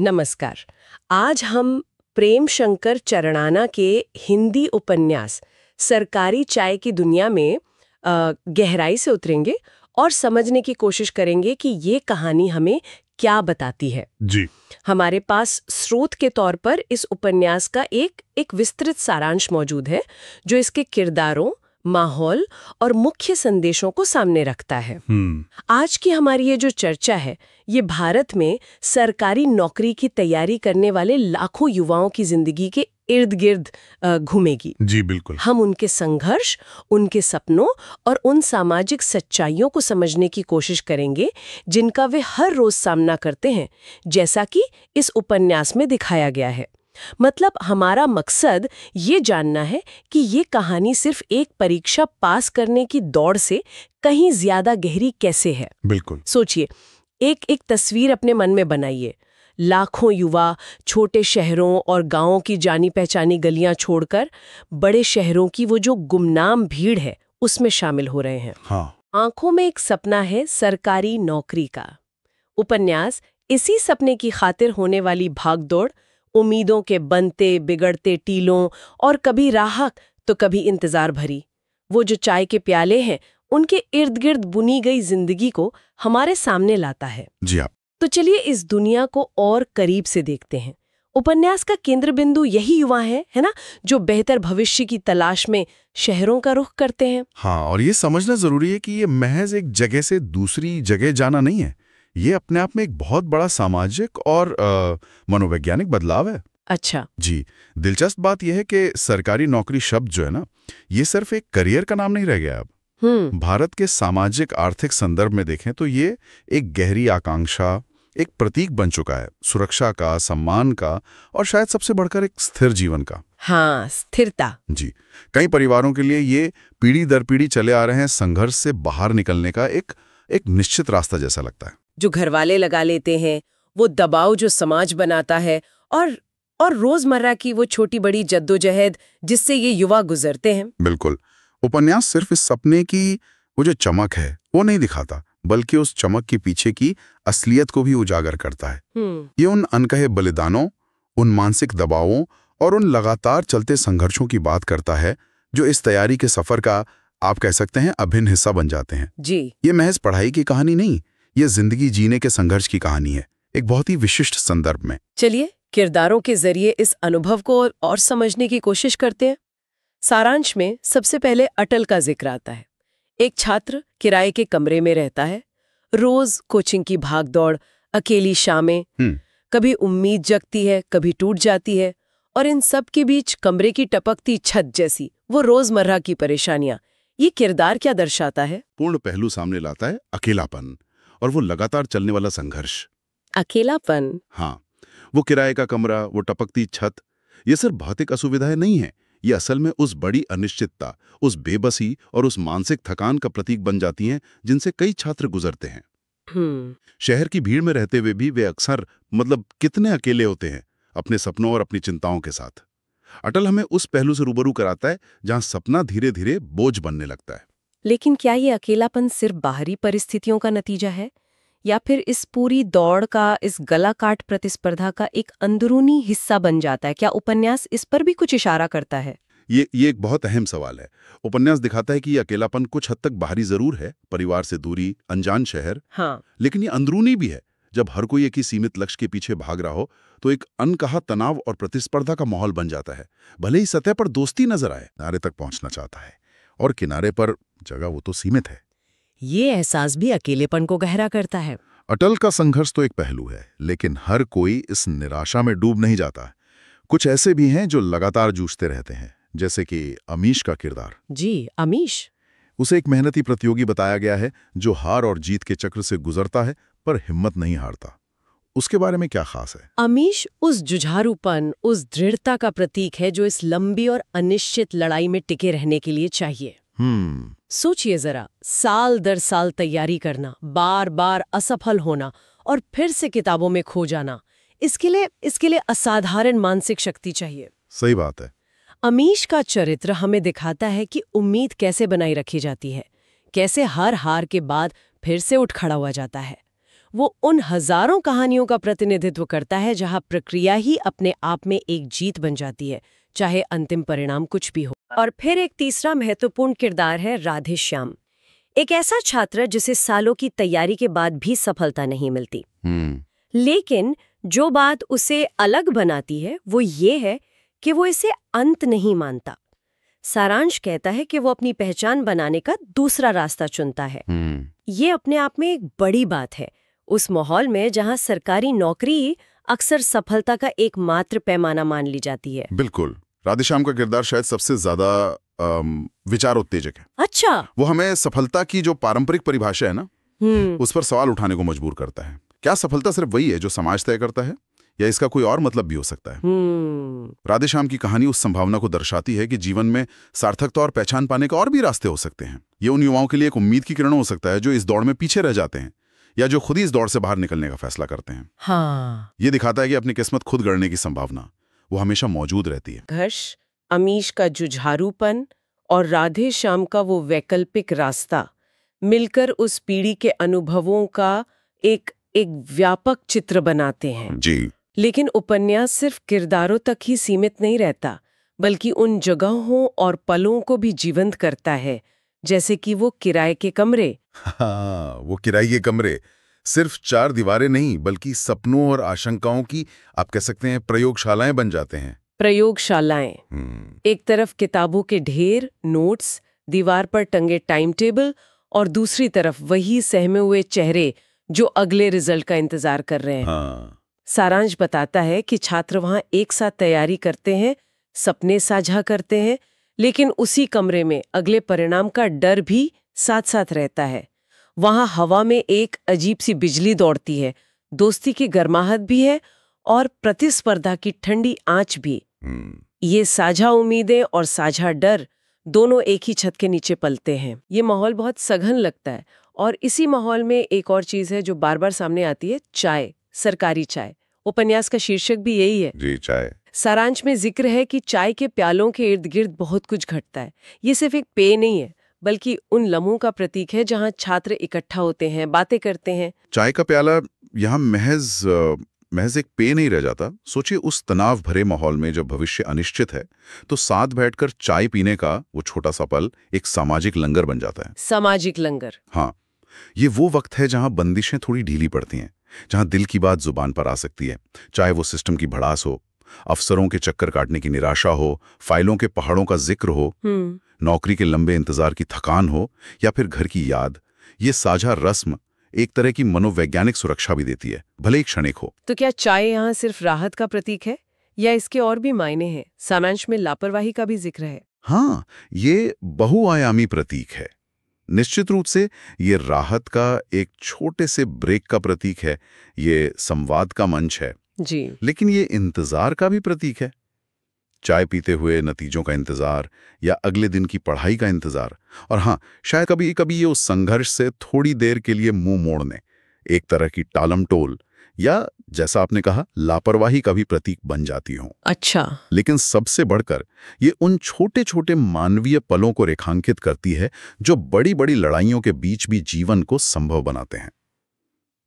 नमस्कार। आज हम प्रेम शंकर चरणाना के हिंदी उपन्यास सरकारी चाय की दुनिया में गहराई से उतरेंगे और समझने की कोशिश करेंगे कि ये कहानी हमें क्या बताती है। जी। हमारे पास स्रोत के तौर पर इस उपन्यास का एक विस्तृत सारांश मौजूद है जो इसके किरदारों, माहौल और मुख्य संदेशों को सामने रखता है। आज की हमारी ये जो चर्चा है ये भारत में सरकारी नौकरी की तैयारी करने वाले लाखों युवाओं की जिंदगी के इर्द गिर्द घूमेगी। जी बिल्कुल। हम उनके संघर्ष, उनके सपनों और उन सामाजिक सच्चाइयों को समझने की कोशिश करेंगे जिनका वे हर रोज सामना करते हैं, जैसा कि इस उपन्यास में दिखाया गया है। मतलब हमारा मकसद ये जानना है कि ये कहानी सिर्फ एक परीक्षा पास करने की दौड़ से कहीं ज्यादा गहरी कैसे है। बिल्कुल। सोचिए, एक तस्वीर अपने मन में बनाइए। लाखों युवा छोटे शहरों और गांवों की जानी पहचानी गलियां छोड़कर बड़े शहरों की वो जो गुमनाम भीड़ है उसमें शामिल हो रहे हैं। हाँ। आंखों में एक सपना है सरकारी नौकरी का। उपन्यास इसी सपने की खातिर होने वाली भागदौड़, उम्मीदों के बनते बिगड़ते टीलों और कभी राहत तो कभी इंतजार भरी वो जो चाय के प्याले हैं उनके इर्द गिर्द बुनी गई जिंदगी को हमारे सामने लाता है। जी आप। तो चलिए इस दुनिया को और करीब से देखते हैं। उपन्यास का केंद्र बिंदु यही युवा है ना, जो बेहतर भविष्य की तलाश में शहरों का रुख करते हैं। हाँ, और ये समझना जरूरी है कि ये महज एक जगह से दूसरी जगह जाना नहीं है। ये अपने आप में एक बहुत बड़ा सामाजिक और मनोवैज्ञानिक बदलाव है। अच्छा जी। दिलचस्प बात यह है कि सरकारी नौकरी शब्द जो है ना, ये सिर्फ एक करियर का नाम नहीं रह गया अब। भारत के सामाजिक आर्थिक संदर्भ में देखें तो ये एक गहरी आकांक्षा, एक प्रतीक बन चुका है सुरक्षा का, सम्मान का और शायद सबसे बढ़कर एक स्थिर जीवन का। हाँ, स्थिरता। जी। कई परिवारों के लिए ये पीढ़ी दर पीढ़ी चले आ रहे हैं संघर्ष से बाहर निकलने का एक निश्चित रास्ता जैसा लगता है। जो घरवाले लगा लेते हैं, वो दबाव जो समाज बनाता है और रोजमर्रा की वो छोटी बड़ी जद्दोजहद जिससे ये युवा गुजरते हैं। बिल्कुल। उपन्यास सिर्फ इस सपने की वो जो चमक है वो नहीं दिखाता, बल्कि उस चमक के पीछे की असलियत को भी उजागर करता है। ये उन अनकहे बलिदानों, उन मानसिक दबावों और उन लगातार चलते संघर्षों की बात करता है जो इस तैयारी के सफर का आप कह सकते हैं अभिन्न हिस्सा बन जाते हैं। जी। ये महज पढ़ाई की कहानी नहीं, ये जिंदगी जीने के संघर्ष की कहानी है, एक बहुत ही विशिष्ट संदर्भ में। चलिए किरदारों के जरिए इस अनुभव को और समझने की कोशिश करते हैं। सारांश में सबसे पहले अटल का जिक्र आता है। एक छात्र किराए के कमरे में रहता है, रोज कोचिंग की भागदौड़, अकेली शामें, कभी उम्मीद जगती है, कभी टूट जाती है, और इन सब के बीच कमरे की टपकती छत जैसी वो रोजमर्रा की परेशानियां। ये किरदार क्या दर्शाता है? पूर्ण पहलू सामने लाता है अकेलापन और वो लगातार चलने वाला संघर्ष। अकेलापन। हाँ, वो किराए का कमरा, वो टपकती छत, ये सिर्फ भौतिक असुविधाएं नहीं है, ये असल में उस बड़ी अनिश्चितता, उस बेबसी और उस मानसिक थकान का प्रतीक बन जाती हैं जिनसे कई छात्र गुजरते हैं। शहर की भीड़ में रहते हुए भी वे अक्सर कितने अकेले होते हैं अपने सपनों और अपनी चिंताओं के साथ। अटल हमें उस पहलू से रूबरू कराता है जहां सपना धीरे धीरे बोझ बनने लगता है। लेकिन क्या ये अकेलापन सिर्फ बाहरी परिस्थितियों का नतीजा है, या फिर इस पूरी दौड़ का, इस गला काट प्रतिस्पर्धा का एक अंदरूनी हिस्सा बन जाता है? क्या उपन्यास इस पर भी कुछ इशारा करता है? ये एक बहुत अहम सवाल है। उपन्यास दिखाता है कि ये अकेलापन कुछ हद तक बाहरी जरूर है, परिवार से दूरी, अनजान शहर, हाँ, लेकिन ये अंदरूनी भी है। जब हर कोई एक ही सीमित लक्ष्य के पीछे भाग रहा हो तो एक अनकहा तनाव और प्रतिस्पर्धा का माहौल बन जाता है। भले ही सतह पर दोस्ती नजर आए, किनारे तक पहुंचना चाहता है और किनारे पर जगह वो तो सीमित है। ये एहसास भी अकेलेपन को गहरा करता है। अटल का संघर्ष तो एक पहलू है, लेकिन हर कोई इस निराशा में डूब नहीं जाता। कुछ ऐसे भी हैं जो लगातार जूझते रहते हैं, जैसे कि अमीश का किरदार। जी, अमीश। उसे एक मेहनती प्रतियोगी बताया गया है जो हार और जीत के चक्र से गुजरता है पर हिम्मत नहीं हारता। उसके बारे में क्या खास है? अमीश उस जुझारूपन, उस दृढ़ता का प्रतीक है जो इस लंबी और अनिश्चित लड़ाई में टिके रहने के लिए चाहिए। सोचिए जरा, साल दर साल तैयारी करना, बार बार असफल होना और फिर से किताबों में खो जाना, इसके लिए असाधारण मानसिक शक्ति चाहिए। सही बात है। अमीश का चरित्र हमें दिखाता है कि उम्मीद कैसे बनाई रखी जाती है, कैसे हर हार के बाद फिर से उठ खड़ा हुआ जाता है। वो उन हजारों कहानियों का प्रतिनिधित्व करता है जहां प्रक्रिया ही अपने आप में एक जीत बन जाती है, चाहे अंतिम परिणाम कुछ भी हो। और फिर एक तीसरा महत्वपूर्ण किरदार है राधे श्याम, एक ऐसा छात्र जिसे सालों की तैयारी के बाद भी सफलता नहीं मिलती। लेकिन जो बात उसे अलग बनाती है वो ये है कि वो इसे अंत नहीं मानता। सारांश कहता है कि वो अपनी पहचान बनाने का दूसरा रास्ता चुनता है। ये अपने आप में एक बड़ी बात है, उस माहौल में जहां सरकारी नौकरी अक्सर सफलता का एकमात्र पैमाना मान ली जाती है। बिल्कुल, राधेश्याम का किरदार शायद सबसे ज्यादा विचारोत्तेजक है। अच्छा। वो हमें सफलता की जो पारंपरिक परिभाषा है ना, उस पर सवाल उठाने को मजबूर करता है। क्या सफलता सिर्फ वही है जो समाज तय करता है, या इसका कोई और मतलब भी हो सकता है? राधेश्याम की कहानी उस संभावना को दर्शाती है कि जीवन में सार्थकता और पहचान पाने का और भी रास्ते हो सकते हैं। ये उन युवाओं के लिए एक उम्मीद की किरण हो सकता है जो इस दौड़ में पीछे रह जाते हैं, या जो खुद ही इस दौड़ से बाहर निकलने का फैसला करते हैं। हाँ। ये दिखाता है कि अपनी किस्मत खुद गढ़ने की संभावना वो हमेशा मौजूद रहती है। घर्ष, अमीश का जुझारूपन और राधे श्याम का वो वैकल्पिक रास्ता मिलकर उस पीढ़ी के अनुभवों का एक व्यापक चित्र बनाते हैं। जी। लेकिन उपन्यास सिर्फ किरदारों तक ही सीमित नहीं रहता, बल्कि उन जगहों और पलों को भी जीवंत करता है, जैसे कि वो किराए के कमरे। हाँ, वो किराए के कमरे सिर्फ चार दीवारें नहीं, बल्कि सपनों और आशंकाओं की, आप कह सकते हैं, प्रयोगशालाएं बन जाते हैं। प्रयोगशालाएं। एक तरफ किताबों के ढेर, नोट्स, दीवार पर टंगे टाइम टेबल, और दूसरी तरफ वही सहमे हुए चेहरे जो अगले रिजल्ट का इंतजार कर रहे हैं। हाँ। सारांश बताता है कि छात्र वहां एक साथ तैयारी करते हैं, सपने साझा करते हैं, लेकिन उसी कमरे में अगले परिणाम का डर भी साथ साथ रहता है। वहां हवा में एक अजीब सी बिजली दौड़ती है, दोस्ती की गर्माहट भी है और प्रतिस्पर्धा की ठंडी आंच भी। ये साझा उम्मीदें और साझा डर दोनों एक ही छत के नीचे पलते हैं। ये माहौल बहुत सघन लगता है। और इसी माहौल में एक और चीज है जो बार बार सामने आती है, चाय, सरकारी चाय। उपन्यास का शीर्षक भी यही है, जी, चाय। सारांश में जिक्र है कि चाय के प्यालों के इर्द गिर्द बहुत कुछ घटता है। ये सिर्फ एक पेय नहीं है, बल्कि उन लम्हों का प्रतीक है जहां छात्र इकट्ठा होते हैं, बातें करते हैं। चाय का प्याला यहाँ महज एक पेय नहीं रह जाता। सोचिए, उस तनाव भरे माहौल में जब भविष्य अनिश्चित है, तो साथ बैठकर चाय पीने का वो छोटा सा पल एक सामाजिक लंगर बन जाता है। सामाजिक लंगर। हाँ, ये वो वक्त है जहां बंदिशें थोड़ी ढीली पड़ती हैं, जहां दिल की बात जुबान पर आ सकती है। चाहे वो सिस्टम की भड़ास हो, अफसरों के चक्कर काटने की निराशा हो, फाइलों के पहाड़ों का जिक्र हो, नौकरी के लंबे इंतजार की थकान हो, या फिर घर की याद। ये साझा रस्म एक तरह की मनोवैज्ञानिक सुरक्षा भी देती है, भले ही क्षणिक हो। तो क्या चाय यहाँ सिर्फ राहत का प्रतीक है, या इसके और भी मायने हैं? सारांश में लापरवाही का भी जिक्र है। हाँ, ये बहुआयामी प्रतीक है। निश्चित रूप से ये राहत का एक छोटे से ब्रेक का प्रतीक है, ये संवाद का मंच है जी। लेकिन ये इंतजार का भी प्रतीक है। चाय पीते हुए नतीजों का इंतजार, या अगले दिन की पढ़ाई का इंतजार, और हाँ, शायद कभी कभी ये उस संघर्ष से थोड़ी देर के लिए मुंह मोड़ने, एक तरह की टालम टोल, या जैसा आपने कहा, लापरवाही का भी प्रतीक बन जाती हो। अच्छा। लेकिन सबसे बढ़कर ये उन छोटे छोटे मानवीय पलों को रेखांकित करती है जो बड़ी बड़ी लड़ाइयों के बीच भी जीवन को संभव बनाते हैं।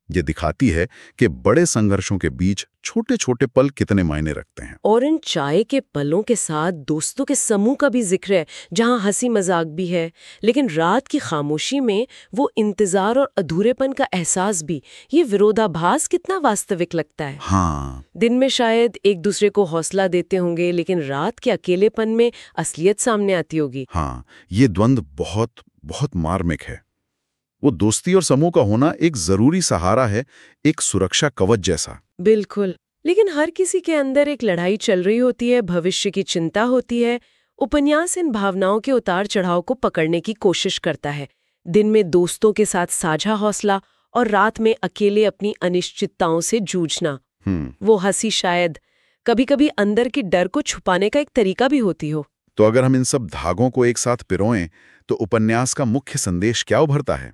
ये दिखाती है कि बड़े संघर्षों के बीच छोटे छोटे पल कितने मायने रखते हैं। और इन चाय के पलों के साथ दोस्तों के समूह का भी जिक्र है, जहां हंसी मजाक भी है, लेकिन रात की खामोशी में वो इंतजार और अधूरेपन का एहसास भी। ये विरोधाभास कितना वास्तविक लगता है। हाँ। दिन में शायद एक दूसरे को हौसला देते होंगे, लेकिन रात के अकेलेपन में असलियत सामने आती होगी। हाँ, ये द्वंद्व बहुत बहुत मार्मिक है। वो दोस्ती और समूह का होना एक जरूरी सहारा है, एक सुरक्षा कवच जैसा। बिल्कुल। लेकिन हर किसी के अंदर एक लड़ाई चल रही होती है, भविष्य की चिंता होती है। उपन्यास इन भावनाओं के उतार चढ़ाव को पकड़ने की कोशिश करता है। दिन में दोस्तों के साथ साझा हौसला, और रात में अकेले अपनी अनिश्चितताओं से जूझना। वो हंसी शायद कभी कभी अंदर के डर को छुपाने का एक तरीका भी होती हो। तो अगर हम इन सब धागों को एक साथ पिरोएं, तो उपन्यास का मुख्य संदेश क्या उभरता है?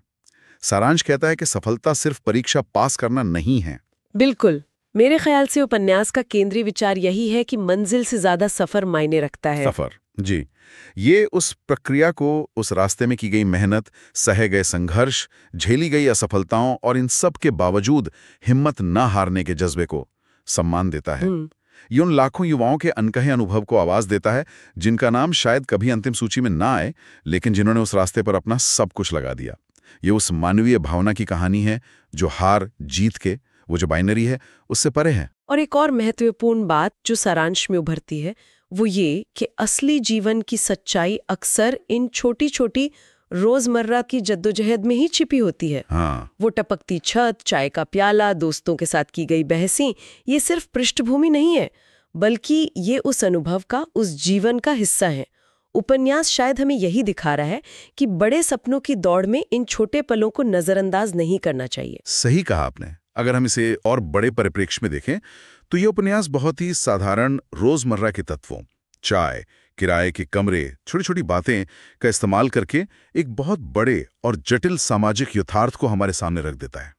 सारांश कहता है कि सफलता सिर्फ परीक्षा पास करना नहीं है। बिल्कुल। मेरे ख्याल से उपन्यास का केंद्रीय विचार यही है कि मंजिल से ज्यादा सफर मायने रखता है। सफर, जी, ये उस प्रक्रिया को, उस रास्ते में की गई मेहनत, सहे गए संघर्ष, झेली गई असफलताओं और इन सब के बावजूद हिम्मत ना हारने के जज्बे को सम्मान देता है। हम्म। ये उन लाखों युवाओं के अनकहे अनुभव को आवाज देता है, जिनका नाम शायद कभी अंतिम सूची में ना आए, लेकिन जिन्होंने उस रास्ते पर अपना सब कुछ लगा दिया। ये उस मानवीय भावना की कहानी है जो हार जीत के, वो जो बाइनरी है, उससे परे है। और एक और महत्वपूर्ण बात जो सारांश में उभरती है वो ये कि असली जीवन की सच्चाई अक्सर इन छोटी छोटी रोजमर्रा की जद्दोजहद में ही छिपी होती है। हाँ, वो टपकती छत, चाय का प्याला, दोस्तों के साथ की गई बहसें, ये सिर्फ पृष्ठभूमि नहीं है, बल्कि ये उस अनुभव का, उस जीवन का हिस्सा है। उपन्यास शायद हमें यही दिखा रहा है कि बड़े सपनों की दौड़ में इन छोटे पलों को नजरअंदाज नहीं करना चाहिए। सही कहा आपने। अगर हम इसे और बड़े परिप्रेक्ष्य में देखें तो ये उपन्यास बहुत ही साधारण रोजमर्रा के तत्वों, चाय, किराए के कमरे, छोटी छोटी बातें का इस्तेमाल करके एक बहुत बड़े और जटिल सामाजिक यथार्थ को हमारे सामने रख देता है।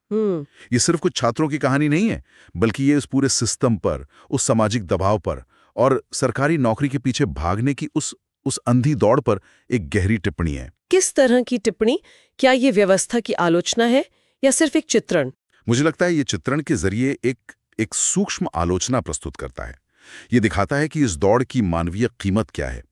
ये सिर्फ कुछ छात्रों की कहानी नहीं है, बल्कि ये उस पूरे सिस्टम पर, उस सामाजिक दबाव पर और सरकारी नौकरी के पीछे भागने की उस अंधी दौड़ पर एक गहरी टिप्पणी है। किस तरह की टिप्पणी? क्या ये व्यवस्था की आलोचना है या सिर्फ एक चित्रण? मुझे लगता है ये चित्रण के जरिए एक सूक्ष्म आलोचना प्रस्तुत करता है। ये दिखाता है कि इस दौड़ की मानवीय कीमत क्या है।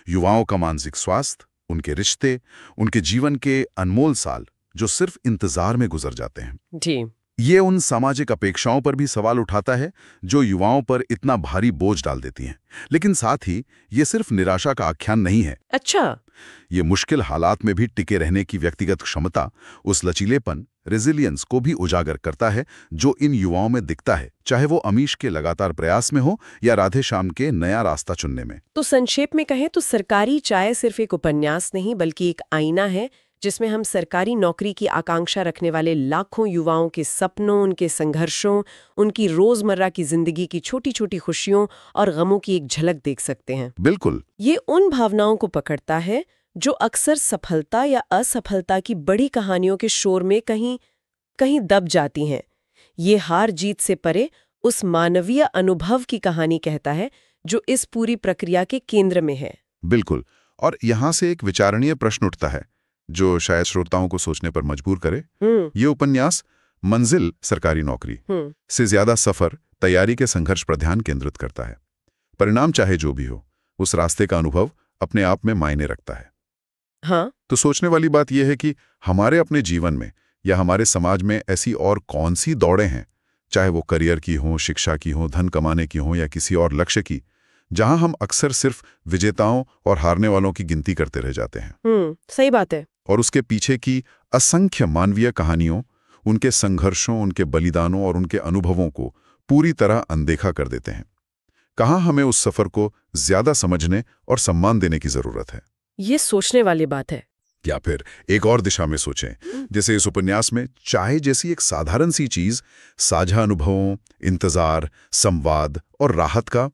युवाओं का मानसिक स्वास्थ्य, उनके रिश्ते, उनके जीवन के अनमोल साल जो सिर्फ इंतजार में गुजर जाते हैं। जी। ये उन सामाजिक अपेक्षाओं पर भी सवाल उठाता है जो युवाओं पर इतना भारी बोझ डाल देती हैं। लेकिन साथ ही ये सिर्फ निराशा का आख्यान नहीं है। अच्छा। ये मुश्किल हालात में भी टिके रहने की व्यक्तिगत क्षमता, उस लचीलेपन, रेजिलियंस को भी उजागर करता है जो इन युवाओं में दिखता है, चाहे वो अमीश के लगातार प्रयास में हो या राधे श्याम के नया रास्ता चुनने में। तो संक्षेप में कहें तो सरकारी चाय सिर्फ एक उपन्यास नहीं बल्कि एक आईना है जिसमें हम सरकारी नौकरी की आकांक्षा रखने वाले लाखों युवाओं के सपनों, उनके संघर्षों, उनकी रोजमर्रा की जिंदगी की छोटी छोटी खुशियों और गमों की एक झलक देख सकते हैं। बिल्कुल। ये उन भावनाओं को पकड़ता है जो अक्सर सफलता या असफलता की बड़ी कहानियों के शोर में कहीं कहीं दब जाती हैं। ये हार जीत से परे उस मानवीय अनुभव की कहानी कहता है जो इस पूरी प्रक्रिया के केंद्र में है। बिल्कुल। और यहाँ से एक विचारणीय प्रश्न उठता है जो शायद श्रोताओं को सोचने पर मजबूर करे। ये उपन्यास मंजिल, सरकारी नौकरी से ज्यादा सफर, तैयारी के संघर्ष पर ध्यान केंद्रित करता है। परिणाम चाहे जो भी हो, उस रास्ते का अनुभव अपने आप में मायने रखता है। हाँ। तो सोचने वाली बात यह है कि हमारे अपने जीवन में या हमारे समाज में ऐसी और कौन सी दौड़ें हैं, चाहे वो करियर की हो, शिक्षा की हो, धन कमाने की हो या किसी और लक्ष्य की, जहां हम अक्सर सिर्फ विजेताओं और हारने वालों की गिनती करते रह जाते हैं। सही बात है। और उसके पीछे की असंख्य मानवीय कहानियों, उनके संघर्षों, उनके बलिदानों और उनके अनुभवों को पूरी तरह अनदेखा कर देते हैं। कहाँ हमें उस सफर को ज्यादा समझने और सम्मान देने की जरूरत है? ये सोचने वाली बात है। या फिर एक और दिशा में सोचें, जैसे इस उपन्यास में चाय जैसी एक साधारण सी चीज साझा अनुभवों, इंतजार, संवाद और राहत का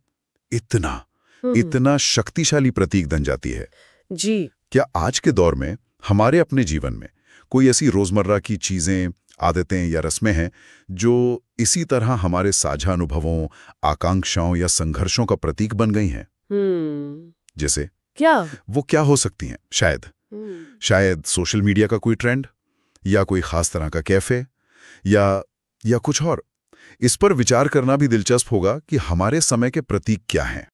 इतना शक्तिशाली प्रतीक बन जाती है। जी। क्या आज के दौर में हमारे अपने जीवन में कोई ऐसी रोजमर्रा की चीजें, आदतें या रस्में हैं जो इसी तरह हमारे साझा अनुभवों, आकांक्षाओं या संघर्षों का प्रतीक बन गई हैं? जैसे क्या वो क्या हो सकती हैं? शायद सोशल मीडिया का कोई ट्रेंड, या कोई खास तरह का कैफे, या कुछ और। इस पर विचार करना भी दिलचस्प होगा कि हमारे समय के प्रतीक क्या हैं।